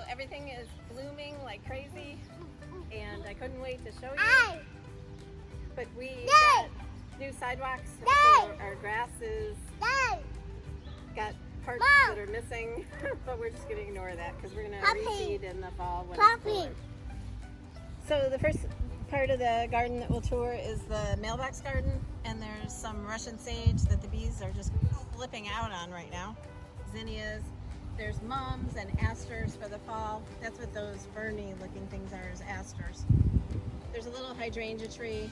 everything is blooming like crazy, and I couldn't wait to show you. But we got new sidewalks for our grasses. Got parts that are missing, but we're just going to ignore that because we're going to reseed in the fall when it's cooler. So the first part of the garden that we'll tour is the Mailbox Garden, and there's some Russian sage that the bees are just flipping out on right now. Zinnias. There's mums and asters for the fall. That's what those ferny looking things are, is asters. There's a little hydrangea tree,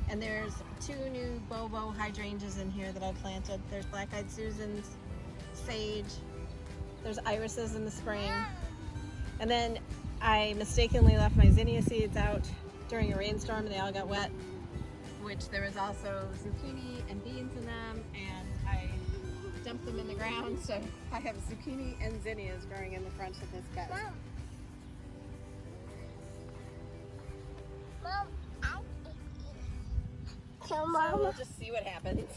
and there's 2 new bobo hydrangeas in here that I planted. There's black-eyed Susans, sage, there's irises in the spring, and then I mistakenly left my zinnia seeds out during a rainstorm and they all got wet, which there was also zucchini and beans in them, and I dumped them in the ground, so I have zucchini and zinnias growing in the front of this bed. Mom, so we'll just see what happens.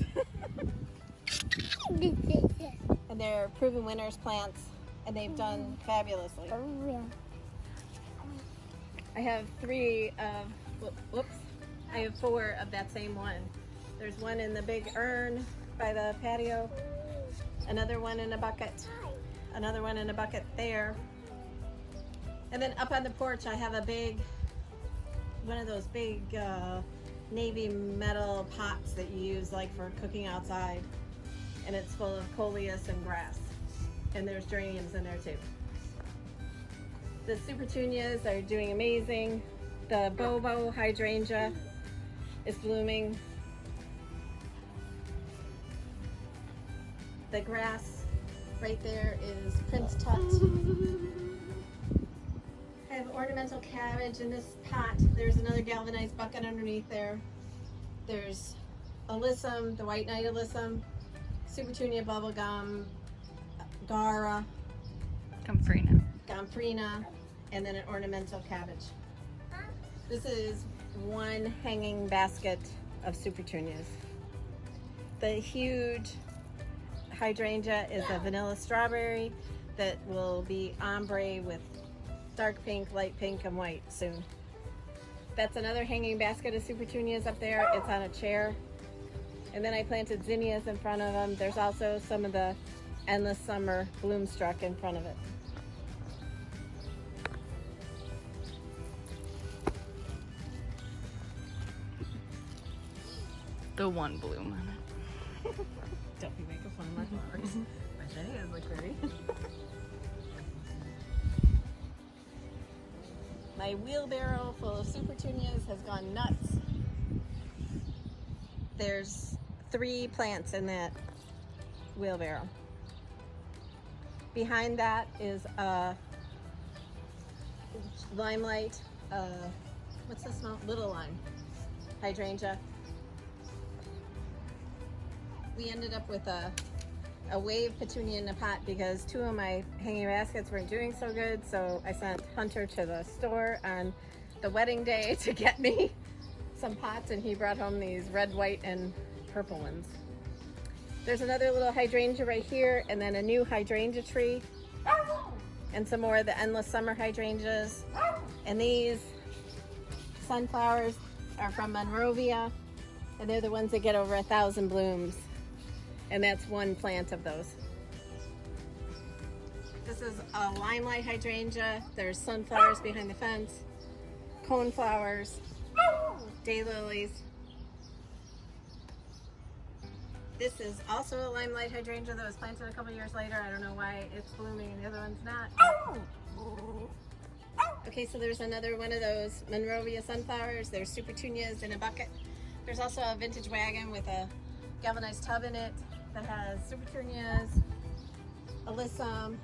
And they're Proven Winners plants, and they've done fabulously. I have 3 of, I have 4 of that same one. There's one in the big urn by the patio, another one in a bucket, another one in a bucket there. And then up on the porch I have a big, one of those big navy metal pots that you use like for cooking outside. And it's full of coleus and grass. And there's geraniums in there too. The supertunias are doing amazing. The bobo hydrangea is blooming. The grass right there is Prince Tut. I have ornamental cabbage in this pot. There's another galvanized bucket underneath there. There's alyssum, the white knight alyssum, supertunia bubblegum, gara, gomphorina, and then an ornamental cabbage. This is one hanging basket of supertunias. The huge hydrangea is a vanilla strawberry that will be ombre with dark pink, light pink, and white soon. That's another hanging basket of supertunias up there. It's on a chair. And then I planted zinnias in front of them. There's also some of the Endless Summer bloomstruck in front of it. The one bloom on it. Don't be making fun of my flowers. My zinnias look pretty. My wheelbarrow full of supertunias has gone nuts. There's 3 plants in that wheelbarrow. Behind that is a limelight, what's this smell? Little lime hydrangea. We ended up with a wave petunia in a pot because 2 of my hanging baskets weren't doing so good, so I sent Hunter to the store on the wedding day to get me some pots, and he brought home these red, white, and purple ones. There's another little hydrangea right here, and then a new hydrangea tree, and some more of the Endless Summer hydrangeas. And these sunflowers are from Monrovia, and they're the ones that get over 1,000 blooms. And that's 1 plant of those. This is a limelight hydrangea. There's sunflowers behind the fence, coneflowers, daylilies. This is also a limelight hydrangea that was planted a couple years later. I don't know why it's blooming and the other one's not. Okay, so there's another one of those Monrovia Sunflowers. There's supertunias in a bucket. There's also a vintage wagon with a galvanized tub in it that has supertunias, alyssum,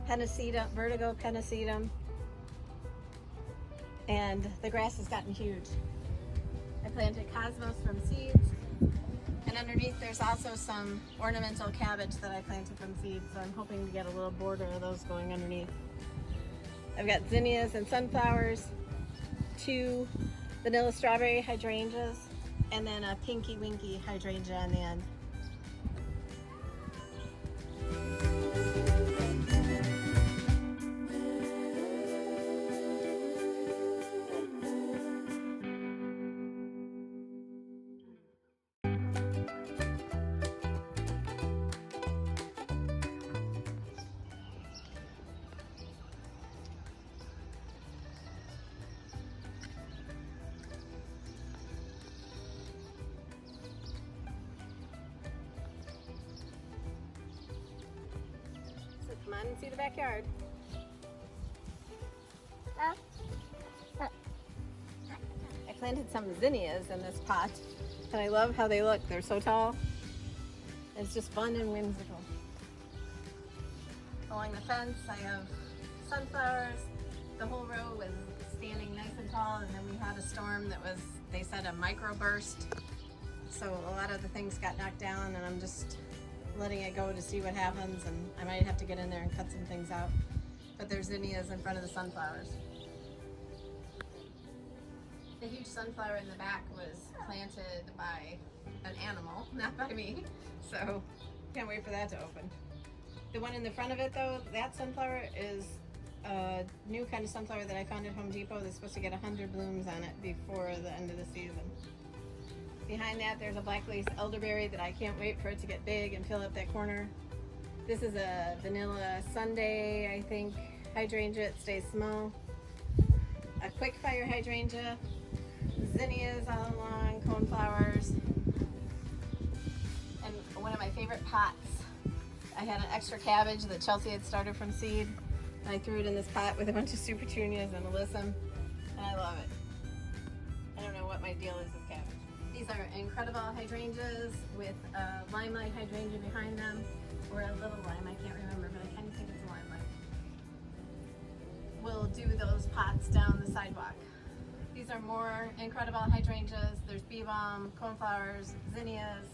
pennisetum, vertigo pennisetum, and the grass has gotten huge. I planted cosmos from seeds, and underneath there's also some ornamental cabbage that I planted from seeds, so I'm hoping to get a little border of those going underneath. I've got zinnias and sunflowers, 2 vanilla strawberry hydrangeas, and then a pinky winky hydrangea on the end. on and see the backyard. I planted some zinnias in this pot, and I love how they look. They're so tall. It's just fun and whimsical. Along the fence, I have sunflowers. The whole row was standing nice and tall, and then we had a storm that was, they said, a microburst. So a lot of the things got knocked down, and I'm just letting it go to see what happens, and I might have to get in there and cut some things out. But there's zinnias in front of the sunflowers. The huge sunflower in the back was planted by an animal, not by me. So can't wait for that to open. The one in the front of it though, that sunflower is a new kind of sunflower that I found at Home Depot that's supposed to get 100 blooms on it before the end of the season. Behind that there's a black lace elderberry that I can't wait for it to get big and fill up that corner. This is a vanilla Sundae, I think, hydrangea. It stays small. A quick fire hydrangea. Zinnias all along, coneflowers. And one of my favorite pots. I had an extra cabbage that Chelsea had started from seed. And I threw it in this pot with a bunch of super petunias and alyssum. And I love it. I don't know what my deal is with cabbage. These are incredible hydrangeas with a limelight hydrangea behind them. Or a little lime, I can't remember, but I kind of think it's a limelight. We'll do those pots down the sidewalk. These are more incredible hydrangeas. There's bee balm, coneflowers, zinnias.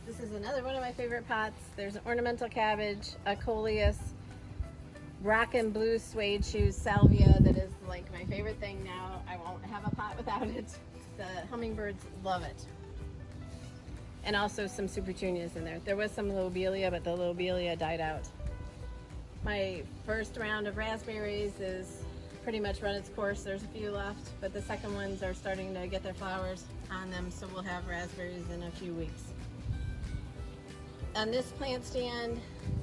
This is another one of my favorite pots. There's an ornamental cabbage, a coleus, rock and blue suede shoes, salvia, that is like my favorite thing now. I won't have a pot without it. The hummingbirds love it. And also some super petunias in there. There was some lobelia, but the lobelia died out. My first round of raspberries is pretty much run its course. There's a few left, but the second ones are starting to get their flowers on them, so we'll have raspberries in a few weeks. On this plant stand,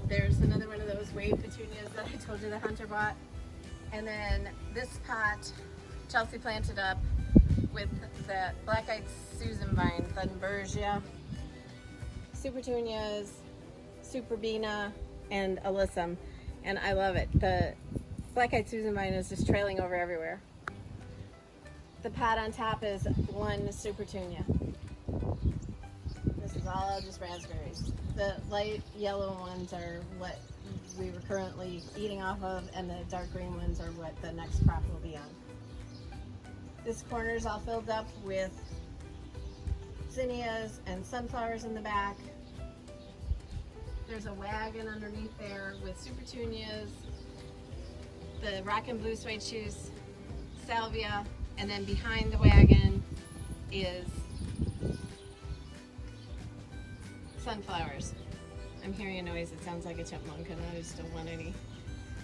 there's another one of those wave petunias that I told you the hunter bought. And then this pot, Chelsea planted up with the black-eyed Susan vine, Hydrangea, super petunias, super bina, and alyssum. And I love it. The black-eyed Susan vine is just trailing over everywhere. The pot on top is one super petunia. This is all just raspberries. The light yellow ones are what we were currently eating off of, and the dark green ones are what the next crop will be on. This corner is all filled up with zinnias and sunflowers in the back. There's a wagon underneath there with super petunias, the rock and blue suede shoes, salvia, and then behind the wagon is sunflowers. I'm hearing a noise. It sounds like a chipmunk, and I just don't want any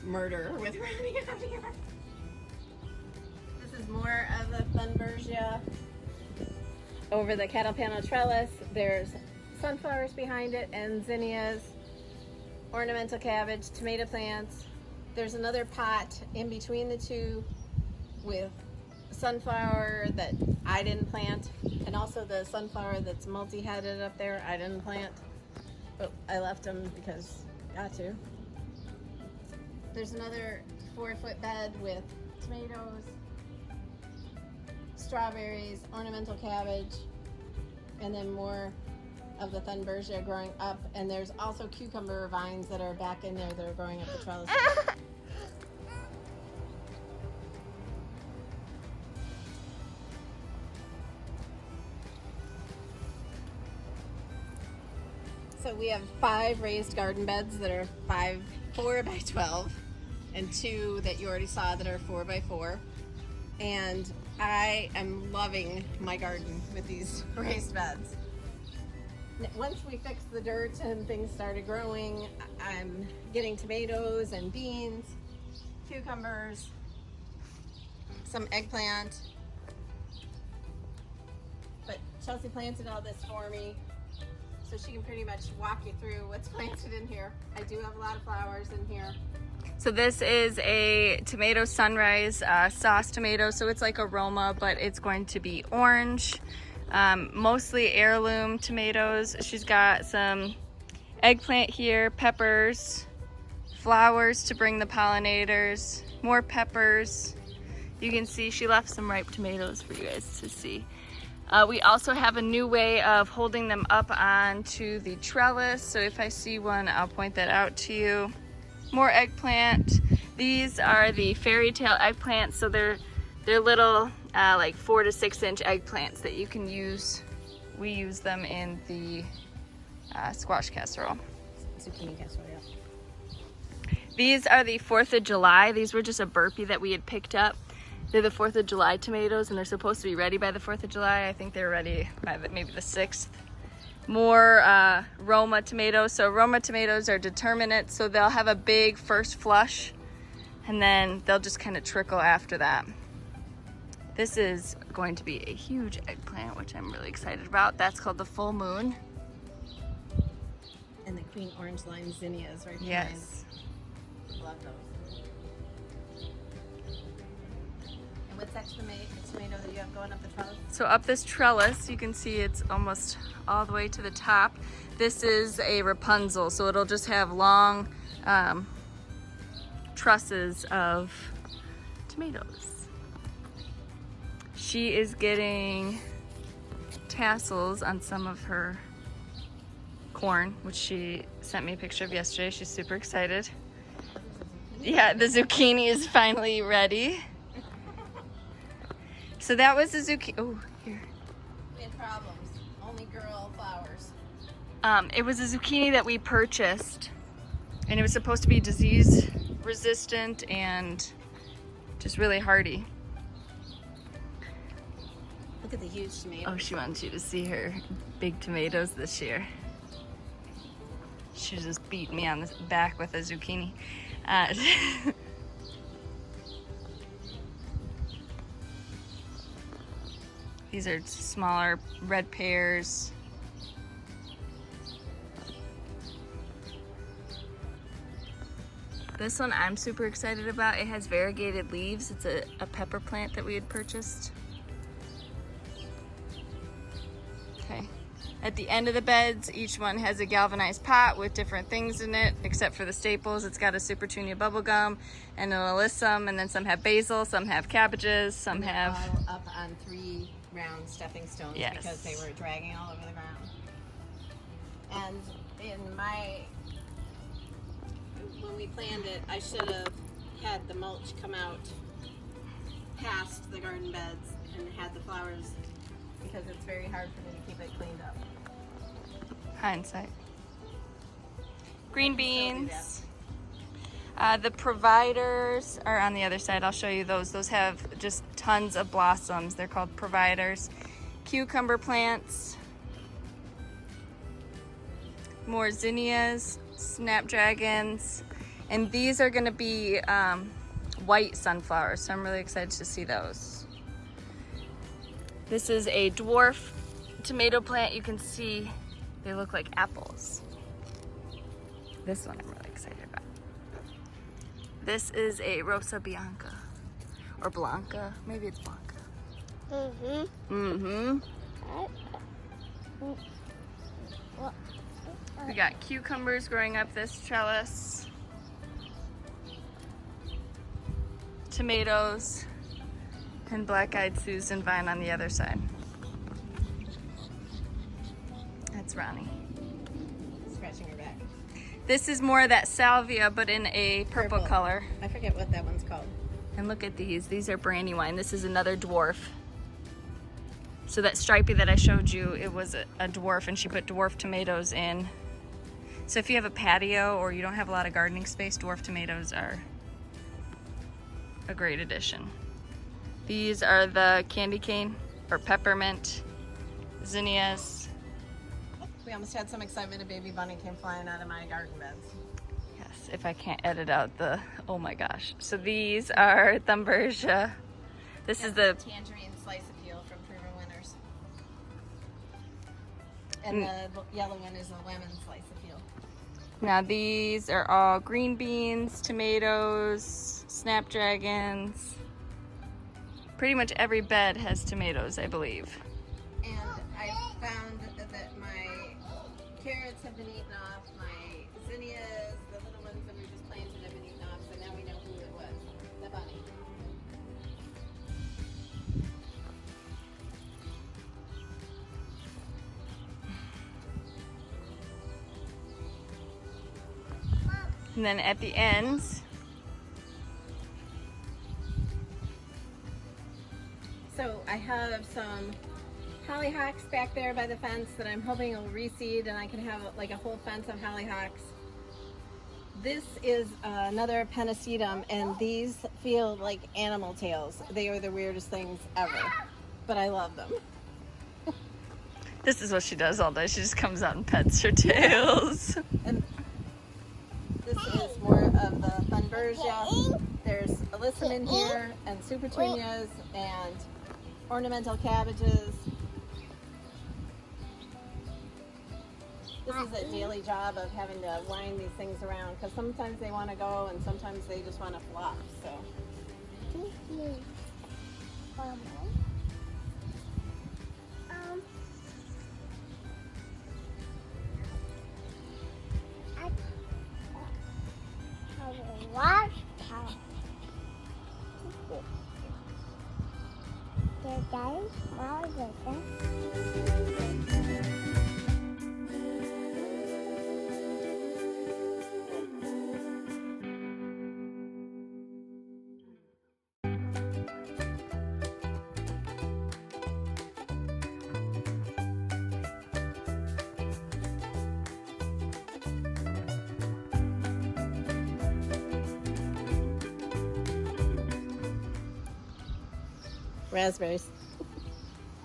murder with running out here. This is more of the Hydrangea. Over the cattle panel trellis, there's sunflowers behind it and zinnias, ornamental cabbage, tomato plants. There's another pot in between the two with sunflower that I didn't plant, and also the sunflower that's multi-headed up there I didn't plant, but I left them because got to. There's another 4-foot bed with tomatoes, strawberries, ornamental cabbage, and then more of the Hydrangea growing up, and there's also cucumber vines that are back in there that are growing up the trellis. So we have 5 raised garden beds that are 4 by 12, and 2 that you already saw that are 4 by 4. And I am loving my garden with these raised beds. Once we fixed the dirt and things started growing, I'm getting tomatoes and beans, cucumbers, some eggplant. But Chelsea planted all this for me, so she can pretty much walk you through what's planted in here. I do have a lot of flowers in here. So this is a tomato sunrise sauce tomato, so it's like aroma, but it's going to be orange. Mostly heirloom tomatoes. She's got some eggplant here, peppers, flowers to bring the pollinators, more peppers. You can see she left some ripe tomatoes for you guys to see. We also have a new way of holding them up onto the trellis. So if I see one, I'll point that out to you. More eggplant. These are the Fairytale Eggplants. So they're little like 4 to 6 inch eggplants that you can use. We use them in the squash casserole. Zucchini casserole, yeah. These are the 4th of July. These were just a burpee that we had picked up. They're the 4th of July tomatoes, and they're supposed to be ready by the 4th of July. I think they're ready by maybe the 6th. More Roma tomatoes. So Roma tomatoes are determinate, so they'll have a big first flush, and then they'll just kind of trickle after that. This is going to be a huge eggplant, which I'm really excited about. That's called the Full Moon. And the green orange lime zinnias right behind. Yes. Love those. And what's that tomato that you have going up the trellis? So up this trellis, you can see it's almost all the way to the top. This is a Rapunzel, so it'll just have long trusses of tomatoes. She is getting tassels on some of her corn, which she sent me a picture of yesterday. She's super excited. Yeah, the zucchini is finally ready. So that was the zucchini. Oh, here. We had problems. Only girl flowers. It was a zucchini that we purchased, and it was supposed to be disease resistant and just really hardy. Look at the huge tomatoes. Oh, she wants you to see her big tomatoes this year. She just beat me on the back with a zucchini. These are smaller red pears. This one I'm super excited about. It has variegated leaves. It's a pepper plant that we had purchased. Okay. At the end of the beds, each one has a galvanized pot with different things in it, except for the staples. It's got a Super Tunia bubblegum and an alyssum, and then some have basil, some have cabbages, some have... all up on 3 round stepping stones. Yes. Because they were dragging all over the ground. And in when we planned it, I should have had the mulch come out past the garden beds and had the flowers, because it's very hard for me to keep it cleaned up. Hindsight. Green beans. The providers are on the other side. I'll show you those. Those have just tons of blossoms. They're called providers. Cucumber plants. More zinnias, snapdragons. And these are going to be white sunflowers, so I'm really excited to see those. This is a dwarf tomato plant. You can see they look like apples. This one I'm really excited about. This is a Rosa Bianca, or Blanca. Maybe it's Blanca. We got cucumbers growing up this trellis. Tomatoes. And black-eyed Susan vine on the other side. That's Ronnie. Scratching her back. This is more of that salvia, but in a purple color. I forget what that one's called. And look at these. These are Brandywine. This is another dwarf. So that stripey that I showed you, it was a dwarf, and she put dwarf tomatoes in. So if you have a patio or you don't have a lot of gardening space, dwarf tomatoes are a great addition. These are the candy cane or peppermint zinnias. We almost had some excitement. A baby bunny came flying out of my garden beds. Yes, if I can't edit out the, oh my gosh. So these are Thumbergia. This is the tangerine slice appeal from Proven Winners. And the yellow one is a lemon slice appeal. Now these are all green beans, tomatoes, snapdragons. Pretty much every bed has tomatoes, I believe. And I found that my carrots have been eaten off, my zinnias, the little ones that we just planted have been eaten off, so now we know who it was, the bunny. And then at the ends, so I have some hollyhocks back there by the fence that I'm hoping will reseed and I can have like a whole fence of hollyhocks. This is another pennisetum, and these feel like animal tails. They are the weirdest things ever, but I love them. this is what she does all day. She just comes out and pets her tails. And this is more of the Thunbergia. There's alyssum in here, and supertunias, and ornamental cabbages. This is a daily job of having to wind these things around because sometimes they want to go and sometimes they just want to flop. So. Raspberries.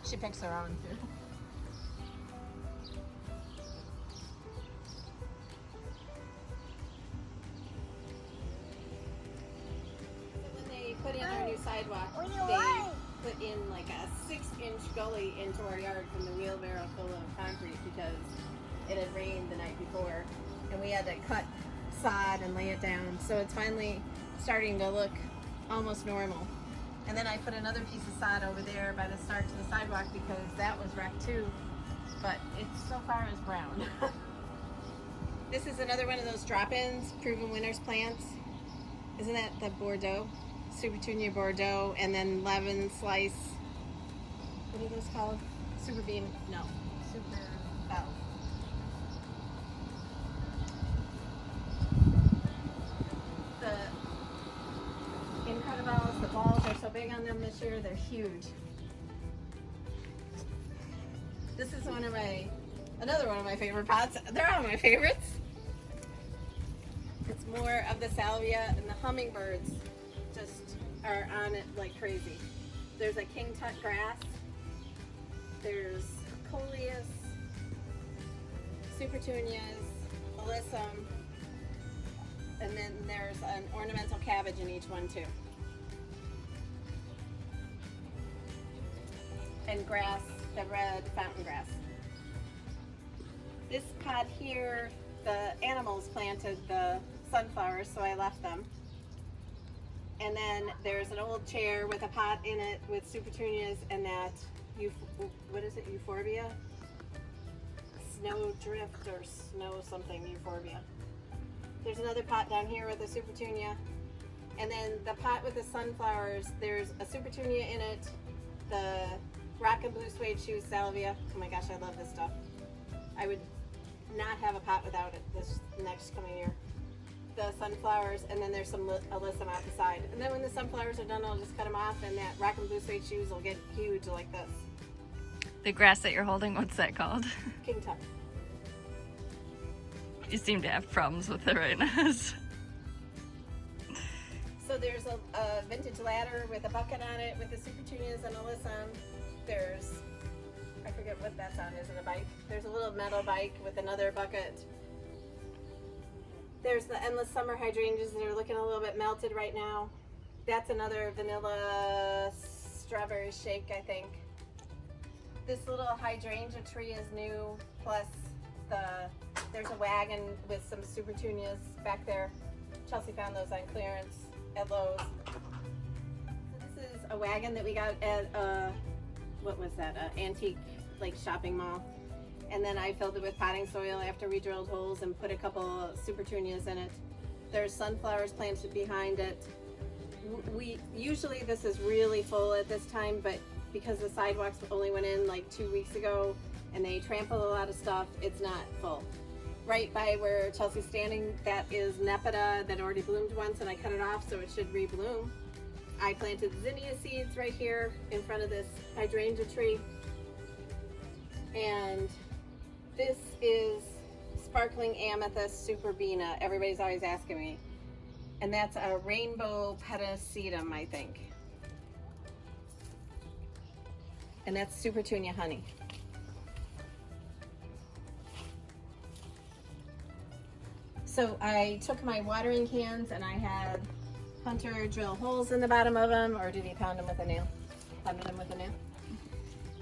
She picks her own too. When they put in our new sidewalk, they put in like a 6-inch gully into our yard from the wheelbarrow full of concrete because it had rained the night before and we had to cut sod and lay it down. So it's finally starting to look almost normal. And then I put another piece of sod over there by the start to the sidewalk because that was wrecked too, but it so far is brown. This is another one of those drop-ins, Proven Winners plants. Isn't that the Bordeaux? Supertunia Bordeaux, and then Levin Slice. What are those called? Super Beam? No. Super Bell. The Incredibles, the balls are so big on them this year, they're huge. This is another one of my favorite pots. They're all my favorites. It's more of the salvia, and the hummingbirds just are on it like crazy. There's a king tut grass. There's coleus, supertunias, alyssum, and then there's an ornamental cabbage in each one too. And grass, the red fountain grass. This pot here, the animals planted the sunflowers, so I left them. And then there's an old chair with a pot in it with supertunias and that, what is it, euphorbia? Snowdrift or snow something, euphorbia. There's another pot down here with a supertunia. And then the pot with the sunflowers, there's a supertunia in it, the rock and blue suede shoes salvia. Oh my gosh, I love this stuff. I would not have a pot without it this next coming year. The sunflowers, and then there's some alyssum out the side. And then when the sunflowers are done, I'll just cut them off and that rock and blue suede shoes will get huge like this. The grass that you're holding, what's that called? King tut. You seem to have problems with it right now. So there's a vintage ladder with a bucket on it with the supertunias and alyssum. There's, I forget what that's on, isn't a bike? There's a little metal bike with another bucket. There's the endless summer hydrangeas that are looking a little bit melted right now. That's another vanilla strawberry shake, I think. This little hydrangea tree is new, plus there's a wagon with some supertunias back there. Chelsea found those on clearance at Lowe's. So this is a wagon that we got at what was that, antique like shopping mall. And then I filled it with potting soil after we drilled holes and put a couple supertunias in it. There's sunflowers planted behind it. We usually, this is really full at this time, but because the sidewalks only went in like 2 weeks ago and they trampled a lot of stuff, it's not full. Right by where Chelsea's standing, that is Nepeta that already bloomed once, and I cut it off so it should rebloom. I planted zinnia seeds right here in front of this hydrangea tree. And this is sparkling amethyst superbena. Everybody's always asking me. And that's a rainbow petacetum, I think. And that's supertunia honey. So I took my watering cans and I had Hunter drill holes in the bottom of them, or did he pound them with a nail? Pounded them with a nail.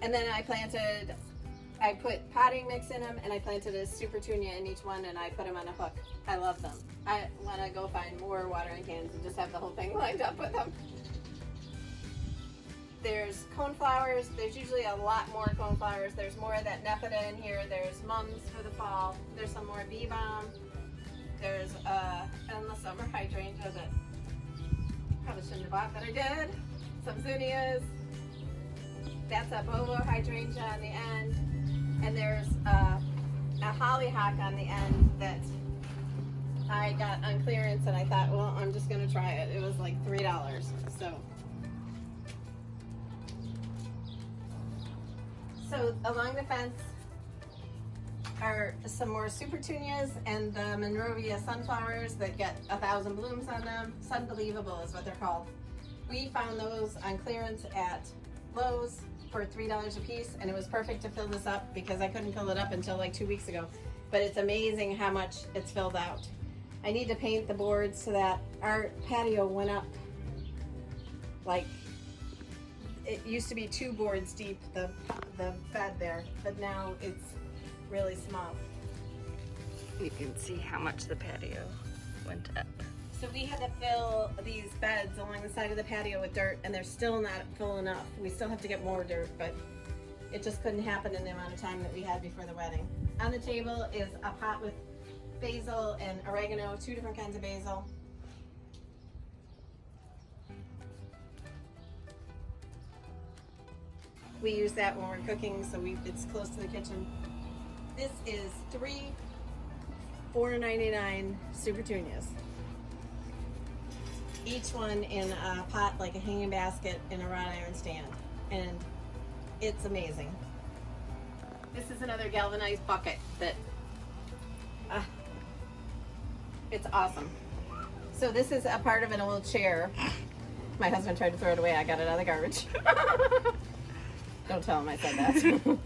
And then I put potting mix in them, and I planted a supertunia in each one, and I put them on a hook. I love them. I want to go find more watering cans and just have the whole thing lined up with them. There's coneflowers. There's usually a lot more coneflowers. There's more of that Nepeta in here. There's mums for the fall. There's some more bee balm. There's endless summer hydrangea that probably shouldn't have bought, but I did. Some zinnias. That's a bobo hydrangea on the end. And there's a hollyhock on the end that I got on clearance, and I thought, well, I'm just gonna try it. It was like $3, So along the fence are some more supertunias and the Monrovia Sunflowers that get 1,000 blooms on them. Sunbelievable is what they're called. We found those on clearance at Lowe's for $3 a piece, and it was perfect to fill this up because I couldn't fill it up until like 2 weeks ago. But it's amazing how much it's filled out. I need to paint the boards so that our patio went up like, it used to be 2 boards deep, the bed there, but now it's really small. You can see how much the patio went up. So we had to fill these beds along the side of the patio with dirt, and they're still not full enough. We still have to get more dirt, but it just couldn't happen in the amount of time that we had before the wedding. On the table is a pot with basil and oregano, 2 different kinds of basil. We use that when we're cooking, so it's close to the kitchen. This is 3 $4.99 supertunias. Each one in a pot like a hanging basket in a wrought iron stand, and it's amazing. This is another galvanized bucket that it's awesome. So this is a part of an old chair. My husband tried to throw it away. I got it out of the garbage. Don't tell him I said that.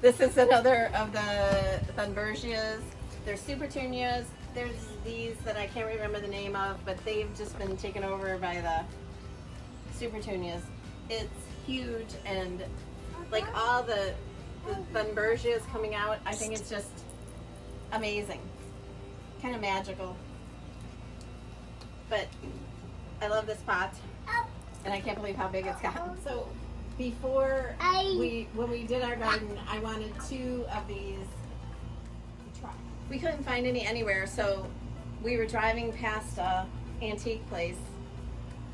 This is another of the Hydrangeas. They're supertunias. There's these that I can't remember the name of, but they've just been taken over by the supertunias. It's huge, and like all the Hydrangeas coming out, I think it's just amazing. Kind of magical. But I love this pot, and I can't believe how big it's gotten. So before when we did our garden, I wanted 2 of these. We couldn't find any anywhere, so we were driving past a antique place,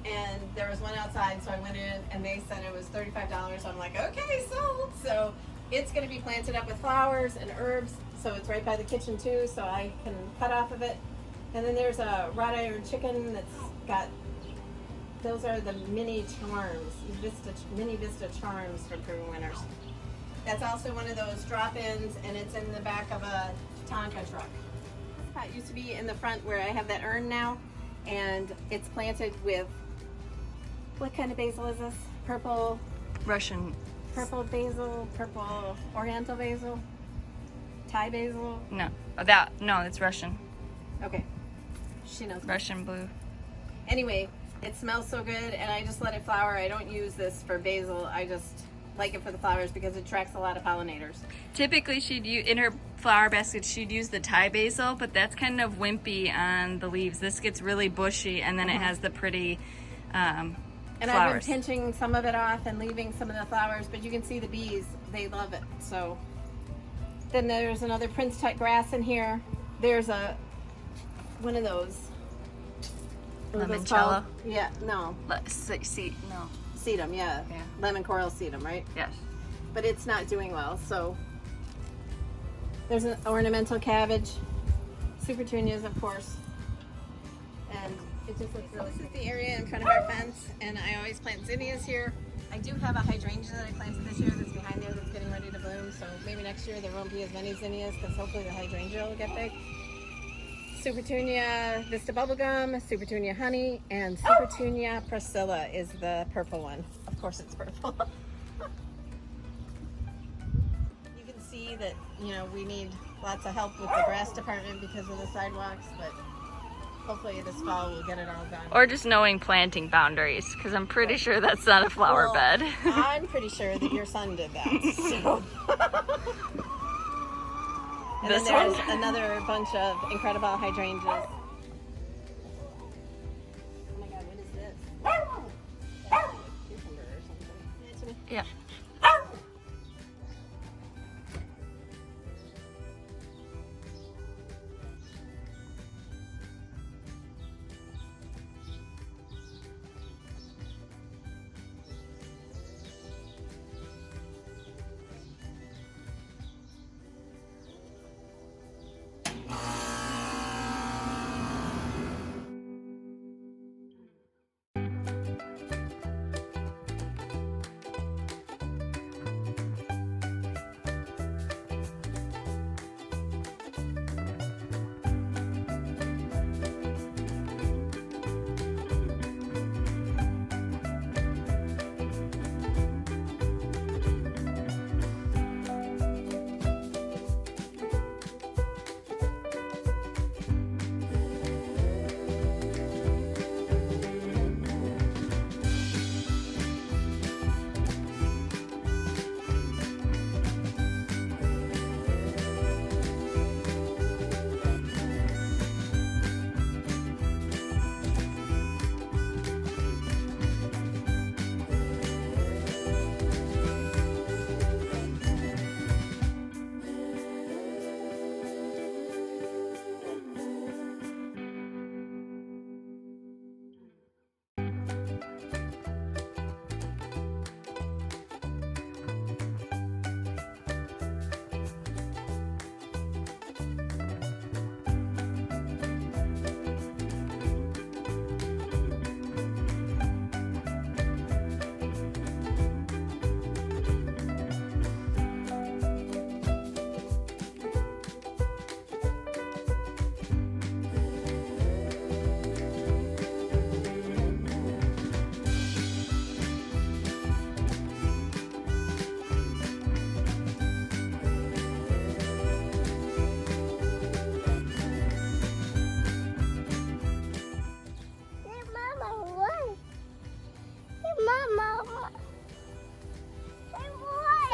and there was one outside, so I went in, and they said it was $35. I'm like, okay, sold. So it's going to be planted up with flowers and herbs, so it's right by the kitchen too, so I can cut off of it. And then there's a wrought iron chicken that's got, those are the mini charms, mini Vista charms for Peru winters. That's also one of those drop-ins, and it's in the back of a Tonka truck. This pot used to be in the front where I have that urn now, and it's planted with, what kind of basil is this? Purple? Russian. Purple basil, purple oriental basil, Thai basil? No, it's Russian. Okay, she knows. Russian blue. Anyway, it smells so good, and I just let it flower. I don't use this for basil. I just like it for the flowers because it attracts a lot of pollinators. Typically, in her flower basket, she'd use the Thai basil, but that's kind of wimpy on the leaves. This gets really bushy, and then it has the pretty And I've been pinching some of it off and leaving some of the flowers, but you can see the bees, they love it. So then there's another Prince Tut grass in here. There's one of those. Limoncello? Yeah, no. No. Sedum, yeah. Yeah. Lemon coral sedum, right? Yes. But it's not doing well, so there's an ornamental cabbage, supertunias, of course, and it just looks really. This is the area in front of our fence, and I always plant zinnias here. I do have a hydrangea that I planted this year that's behind there that's getting ready to bloom, so maybe next year there won't be as many zinnias because hopefully the hydrangea will get big. Supertunia Vista Bubblegum, Supertunia Honey, and Supertunia Priscilla is the purple one. Of course it's purple. You can see that, you know, we need lots of help with the grass department because of the sidewalks, but hopefully this fall we'll get it all done. Or just knowing planting boundaries, because I'm pretty sure that's not a flower bed. I'm pretty sure that your son did that. So. And then there's another bunch of incredible hydrangeas. Oh my god, what is this? That's like a cucumber or something. Yeah.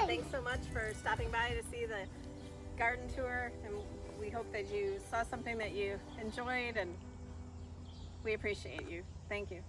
Thanks so much for stopping by to see the garden tour, and we hope that you saw something that you enjoyed, and we appreciate you. Thank you.